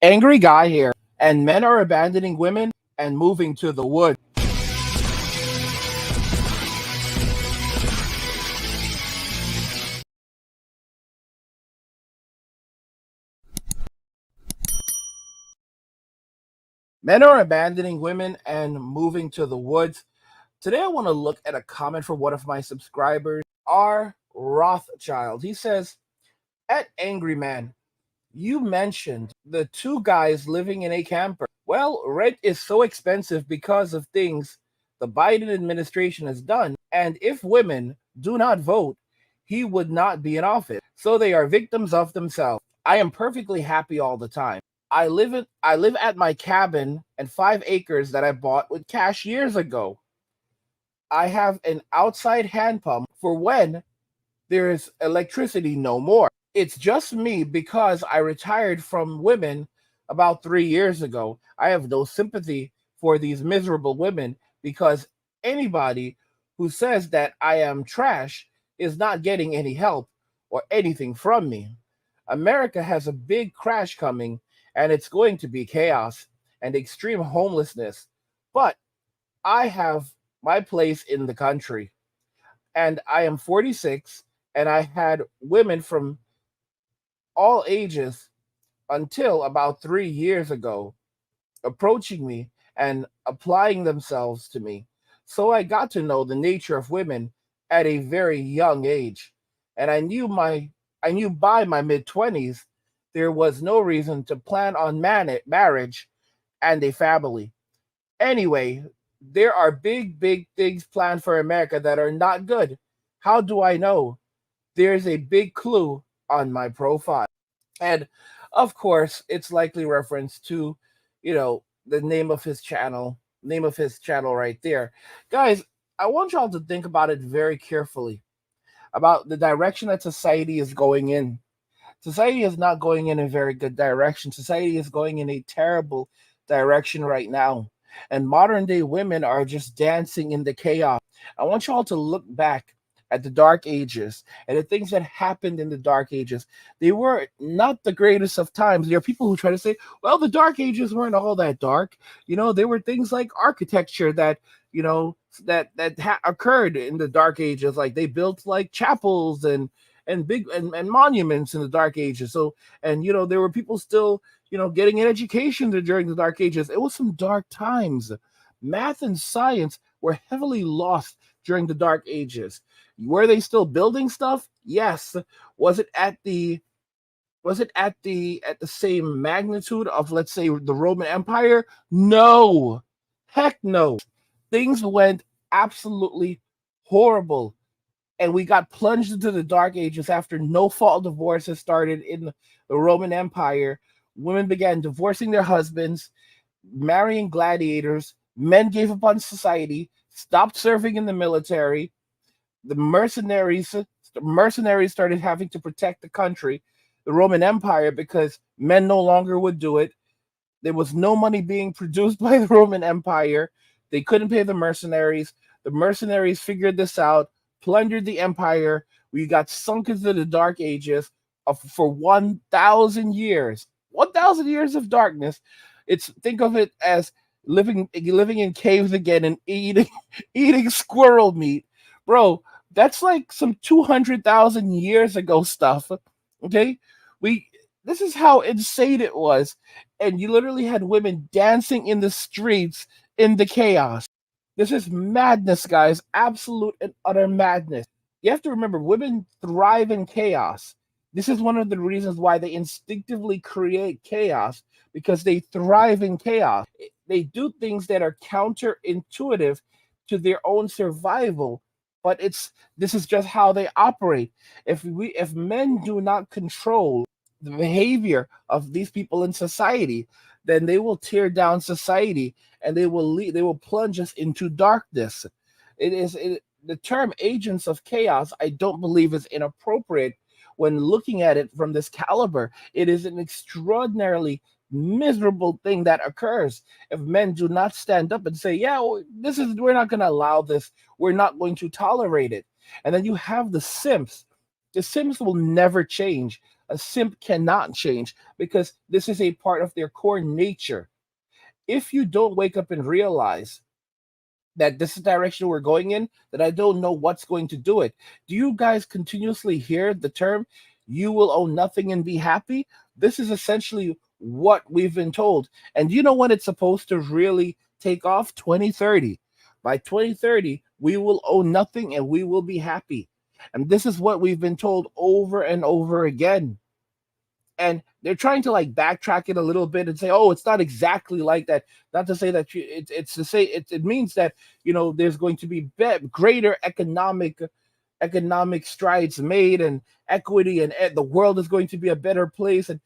Angry guy here, and men are abandoning women and moving to the woods. Men are abandoning women and moving to the woods. Today, I want to look at a comment from one of my subscribers, R. Rothschild. He says, at Angry Man, you mentioned the two guys living in a camper. Well, rent is so expensive because of things the Biden administration has done. And if women do not vote, he would not be in office. So they are victims of themselves. I am perfectly happy all the time. I live at my cabin and 5 acres that I bought with cash years ago. I have an outside hand pump for when there is electricity no more. It's just me because I retired from women about 3 years ago. I have no sympathy for these miserable women because anybody who says that I am trash is not getting any help or anything from me. America has a big crash coming, and it's going to be chaos and extreme homelessness. But I have my place in the country, and I am 46, and I had women from all ages until about 3 years ago approaching me and applying themselves to me. So I got to know the nature of women at a very young age. And I knew by my mid 20s there was no reason to plan on marriage and a family. Anyway, there are big things planned for America that are not good. How do I know? There's a big clue on my profile. And of course, it's likely reference to, the name of his channel right there. Guys, I want y'all to think about it very carefully about the direction that society is going in. Society is not going in a very good direction. Society is going in a terrible direction right now. And modern day women are just dancing in the chaos. I want y'all to look back at the dark ages and the things that happened in the dark ages. They were not the greatest of times. There are people who try to say, well, the dark ages weren't all that dark. There were things like architecture that, occurred in the dark ages. Like they built like chapels and big and monuments in the dark ages. So, and there were people still, getting an education during the dark ages. It was some dark times. Math and science were heavily lost during the dark ages. Were they still building stuff? Yes. Was it at the same magnitude of, let's say, the Roman Empire? No. Heck no. Things went absolutely horrible, and we got plunged into the dark ages after no fault divorces started in the Roman Empire. Women began divorcing their husbands, marrying gladiators. Men gave up on society, stopped serving in the military. The mercenaries started having to protect the country, the Roman Empire, because men no longer would do it. There was no money being produced by the Roman Empire. They couldn't pay the mercenaries. The mercenaries figured this out, plundered the empire. We got sunk into the dark ages for 1,000 years. 1,000 years of darkness. Think of it as living in caves again and eating eating squirrel meat. Bro, that's like some 200,000 years ago stuff. Okay? We This is how insane it was. And you literally had women dancing in the streets in the chaos. This is madness, guys. Absolute and utter madness. You have to remember, women thrive in chaos. This is one of the reasons why they instinctively create chaos, because they thrive in chaos. They do things that are counterintuitive to their own survival, but this is just how they operate. If men do not control the behavior of these people in society, then they will tear down society, and they will plunge us into darkness. The term agents of chaos, I don't believe, is inappropriate when looking at it from this caliber. It is an extraordinarily miserable thing that occurs if men do not stand up and say, yeah, we're not going to allow this. We're not going to tolerate it. And then you have the simps. The simps will never change. A simp cannot change because this is a part of their core nature. If you don't wake up and realize that this is the direction we're going in, that I don't know what's going to do it. Do you guys continuously hear the term, you will own nothing and be happy? This is essentially what we've been told. And do you know when it's supposed to really take off? 2030. By 2030, we will own nothing and we will be happy. And this is what we've been told over and over again. And they're trying to like backtrack it a little bit and say, "Oh, it's not exactly like that." Not to say that it's to say it means that there's going to be greater economic strides made and equity, and the world is going to be a better place, and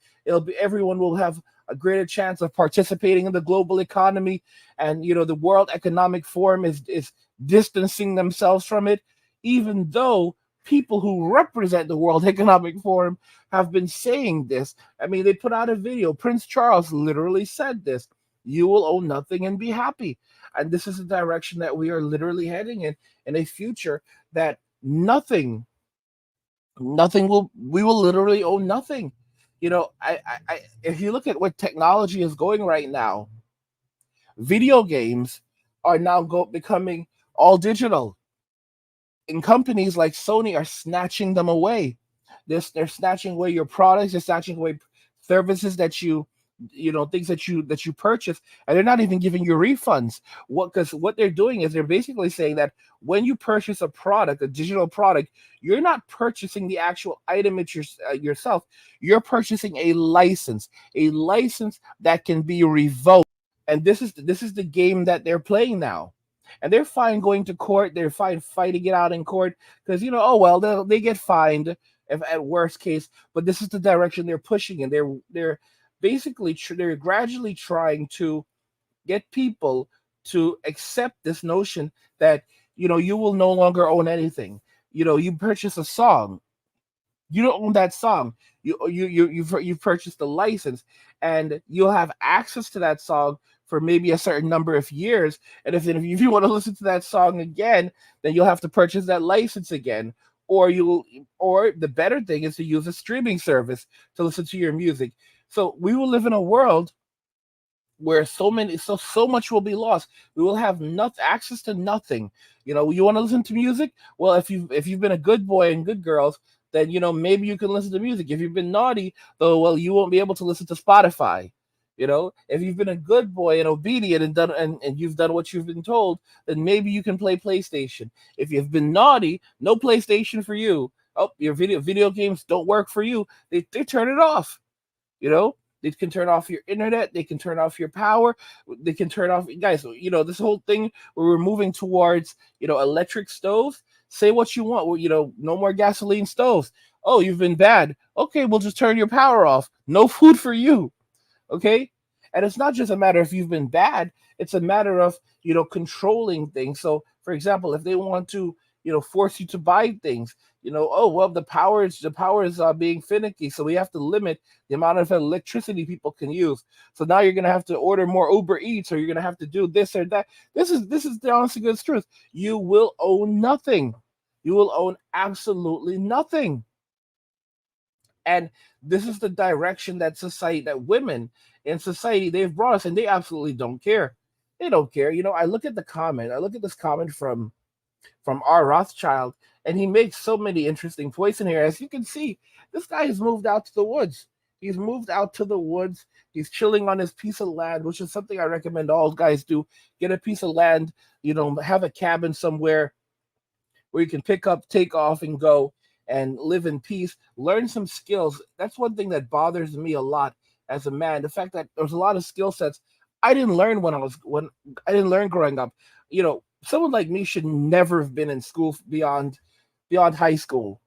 everyone will have a greater chance of participating in the global economy, and the World Economic Forum is distancing themselves from it, even though people who represent the World Economic Forum have been saying this. I mean, they put out a video. Prince Charles literally said this: "You will own nothing and be happy." And this is the direction that we are literally heading in a future that nothing will we will literally own nothing. If you look at what technology is going right now, video games are now becoming all digital, and companies like Sony are snatching them away. They're snatching away your products. They're snatching away services that things that you purchase, and they're not even giving you refunds. Because what they're doing is they're basically saying that when you purchase a product, a digital product, you're not purchasing the actual item yourself. You're purchasing a license that can be revoked. And this is the game that they're playing now. And they're fine going to court. They're fine fighting it out in court because oh well, they get fined if at worst case. But this is the direction they're pushing, and they're basically they're gradually trying to get people to accept this notion that you will no longer own anything. You purchase a song, you don't own that song. You've purchased the license, and you'll have access to that song for maybe a certain number of years. And if you want to listen to that song again, then you'll have to purchase that license again. Or the better thing is to use a streaming service to listen to your music. So we will live in a world where so much will be lost. We will have access to nothing. You want to listen to music? Well, if you've been a good boy and good girls, then maybe you can listen to music. If you've been naughty, though, well, you won't be able to listen to Spotify. If you've been a good boy and obedient and done and you've done what you've been told, then maybe you can play PlayStation. If you've been naughty, no PlayStation for you. Oh, your video games don't work for you. They turn it off. They can turn off your internet. They can turn off your power. They can turn off, guys. This whole thing where we're moving towards electric stoves. Say what you want. Well, no more gasoline stoves. Oh, you've been bad. Okay, we'll just turn your power off. No food for you. Okay. And it's not just a matter of you've been bad, it's a matter of controlling things. So for example, if they want to force you to buy things, oh well, the power is being finicky, so we have to limit the amount of electricity people can use. So now you're going to have to order more Uber Eats, or you're going to have to do this or that. This is the honest to goodness truth. You will own nothing. You will own absolutely nothing. And this is the direction that women in society, they've brought us, and they absolutely don't care. They don't care. I look at this comment from R. Rothschild, and he makes so many interesting points in here. As you can see, this guy has moved out to the woods. He's moved out to the woods. He's chilling on his piece of land, which is something I recommend all guys do. Get a piece of land, have a cabin somewhere where you can pick up, take off, and go and live in peace. Learn some skills. That's one thing that bothers me a lot as a man. The fact that there's a lot of skill sets I didn't learn when I didn't learn growing up. Someone like me should never have been in school beyond high school.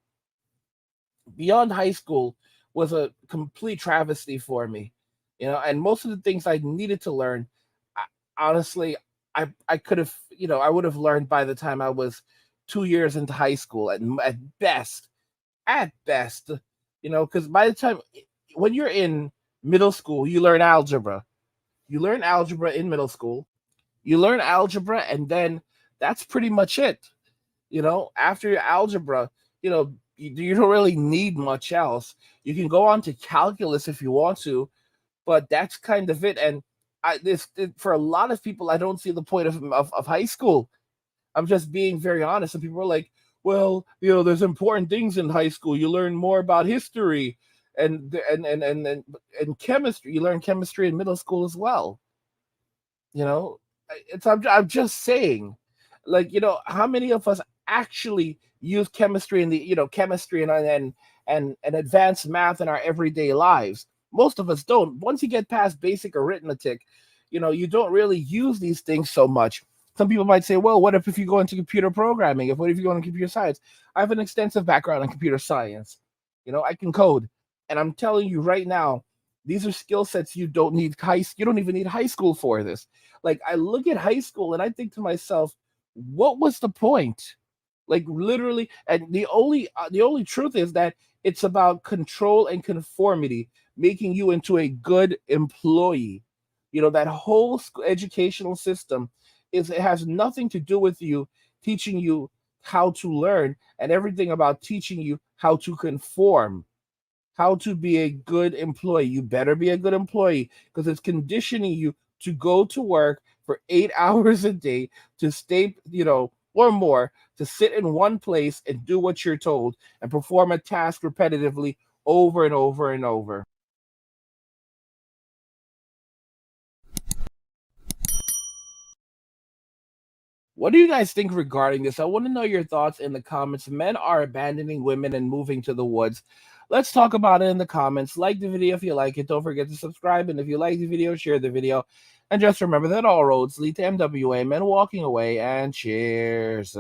Beyond high school was a complete travesty for me. And most of the things I needed to learn, I, honestly, I could have, I would have learned by the time I was 2 years into high school at best. At best, because by the time when you're in middle school, you learn algebra. You learn algebra in middle school. You learn algebra, and then that's pretty much it. After your algebra, you know, you don't really need much else. You can go on to calculus if you want to, but that's kind of it. And for a lot of people, I don't see the point of high school. I'm just being very honest. And people are like, well, there's important things in high school. You learn more about history and chemistry. You learn chemistry in middle school as well. You know, I'm just saying, like, how many of us actually use chemistry in the chemistry and advanced math in our everyday lives? Most of us don't. Once you get past basic arithmetic, you don't really use these things so much. Some people might say, well, what if you go into computer programming? What if you go into computer science? I have an extensive background in computer science. I can code. And I'm telling you right now, these are skill sets you don't need you don't even need high school for this. Like, I look at high school and I think to myself, what was the point? Like, literally, and the only truth is that it's about control and conformity, making you into a good employee. That whole educational system it has nothing to do with you teaching you how to learn, and everything about teaching you how to conform, how to be a good employee. You better be a good employee because it's conditioning you to go to work for 8 hours a day, to stay, or more, to sit in one place and do what you're told and perform a task repetitively over and over and over. What do you guys think regarding this? I want to know your thoughts in the comments. Men are abandoning women and moving to the woods. Let's talk about it in the comments. Like the video if you like it. Don't forget to subscribe. And if you like the video, share the video. And just remember that all roads lead to MWA, men walking away, and cheers.